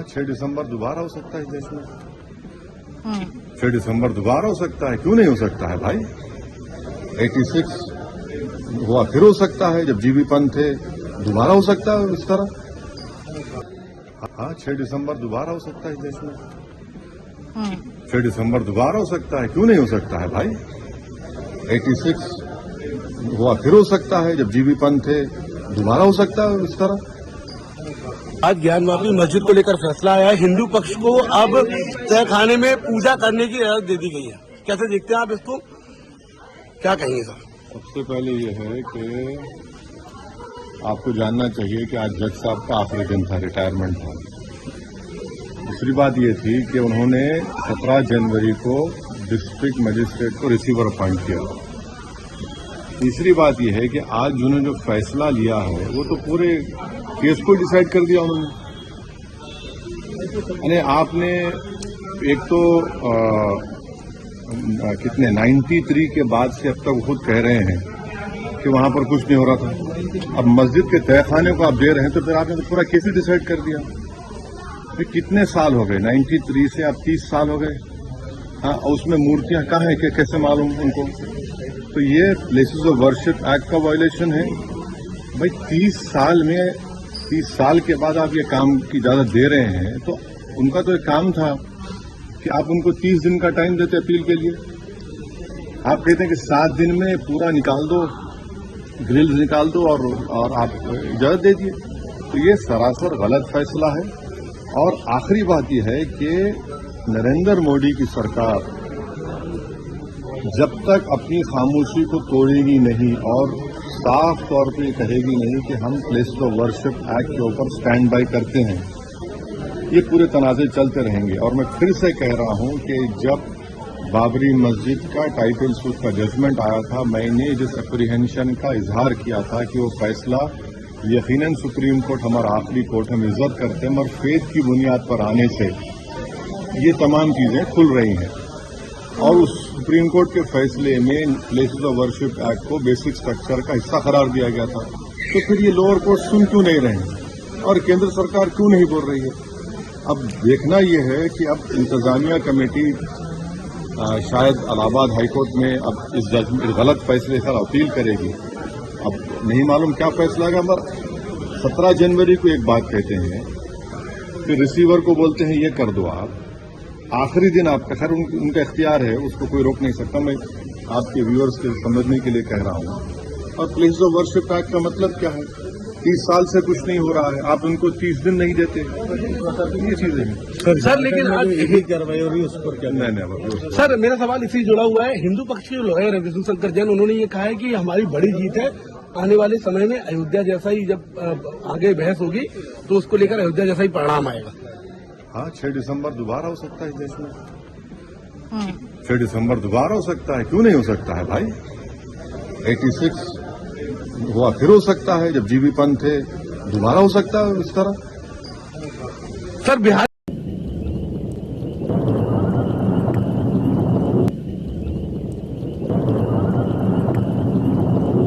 6 दिसंबर दोबारा हो सकता है इस देश में। 6 दिसंबर दोबारा हो सकता है, क्यों नहीं हो सकता है भाई। 86 हुआ फिर हो सकता है, जब जीबी पंत थे, दोबारा हो सकता है इस तरह। हाँ, 6 दिसंबर दोबारा हो सकता है इस देश में। 6 दिसंबर दोबारा हो सकता है, क्यों नहीं हो सकता है भाई। 86 हुआ फिर हो सकता है, जब जीबी पंत थे, दोबारा हो सकता है इस तरह। आज ज्ञानवापी मस्जिद को लेकर फैसला आया है। हिंदू पक्ष को अब तहखाने में पूजा करने की इजाजत दे दी गई है। कैसे देखते हैं आप इसको, क्या कहेंगे सर? सबसे पहले ये है कि आपको जानना चाहिए कि आज जज साहब का आखिरी दिन था, रिटायरमेंट था। दूसरी बात ये थी कि उन्होंने 17 जनवरी को डिस्ट्रिक्ट मजिस्ट्रेट को रिसीवर अपॉइंट किया। तीसरी बात यह है कि आज उन्होंने जो फैसला लिया है वो तो पूरे केस को डिसाइड कर दिया उन्होंने। यानी आपने एक तो कितने 93 के बाद से अब तक खुद कह रहे हैं कि वहां पर कुछ नहीं हो रहा था। अब मस्जिद के तहखाने को आप दे रहे हैं तो फिर आपने तो पूरा केस ही डिसाइड कर दिया। फिर कितने साल हो गए, 93 से अब 30 साल हो गए। हाँ, उसमें मूर्तियां कहाँ हैं, कैसे मालूम उनको। तो ये प्लेसेस ऑफ वर्शिप एक्ट का वायलेशन है भाई। 30 साल के बाद आप ये काम की इजाजत दे रहे हैं, तो उनका तो एक काम था कि आप उनको 30 दिन का टाइम देते अपील के लिए। आप कहते हैं कि 7 दिन में पूरा निकाल दो, ग्रिल्स निकाल दो और आप इजाजत दे दिए। तो ये सरासर गलत फैसला है। और आखिरी बात यह है कि नरेंद्र मोदी की सरकार जब तक अपनी खामोशी को तोड़ेगी नहीं और साफ तौर पे कहेगी नहीं कि हम प्लेसेस ऑफ वर्शिप एक्ट के ऊपर स्टैंड बाय करते हैं, ये पूरे तनाज़े चलते रहेंगे। और मैं फिर से कह रहा हूं कि जब बाबरी मस्जिद का टाइटल सूट का जजमेंट आया था, मैंने जिस अप्रीहेंशन का इजहार किया था कि वो फैसला यकीनन सुप्रीम कोर्ट हमारा आखिरी कोर्ट, हम इज्जत करते हैं, मगर फेथ की बुनियाद पर आने से ये तमाम चीजें खुल रही हैं। और उस सुप्रीम कोर्ट के फैसले में प्लेसेस ऑफ वर्शिप एक्ट को बेसिक स्ट्रक्चर का हिस्सा करार दिया गया था। तो फिर ये लोअर कोर्ट सुन क्यों नहीं रहे हैं और केंद्र सरकार क्यों नहीं बोल रही है। अब देखना यह है कि अब इंतजामिया कमेटी शायद इलाहाबाद हाईकोर्ट में अब इस गलत फैसले का अपील करेगी। अब नहीं मालूम क्या फैसला है, मगर 17 जनवरी को एक बात कहते हैं, फिर रिसीवर को बोलते हैं ये कर दो आप। आखिरी दिन आपका, खैर उनका इख्तियार है, उसको कोई रोक नहीं सकता। मैं आपके व्यूअर्स के समझने के लिए कह रहा हूं। और प्लेसेस ऑफ वर्शिप एक्ट का मतलब क्या है, 30 साल से कुछ नहीं हो रहा है, आप उनको 30 दिन नहीं देते, ये चीजें हैं सर। लेकिन आज यही कार्रवाई हो रही है, उस पर क्या? नहीं। सर, मेरा सवाल इसी जुड़ा हुआ है। हिंदू पक्ष के लॉयर है विष्णु शंकर जैन, उन्होंने ये कहा है कि हमारी बड़ी जीत है। आने वाले समय में अयोध्या जैसा ही जब आगे बहस होगी तो उसको लेकर अयोध्या जैसा ही परिणाम आएगा। हाँ, 6 दिसंबर दोबारा हो सकता है इस देश में। 6 दिसंबर दोबारा हो सकता है, क्यों नहीं हो सकता है भाई। 86 हुआ फिर हो सकता है, जब जीबी पंत थे, दोबारा हो सकता है इस तरह। सर, बिहार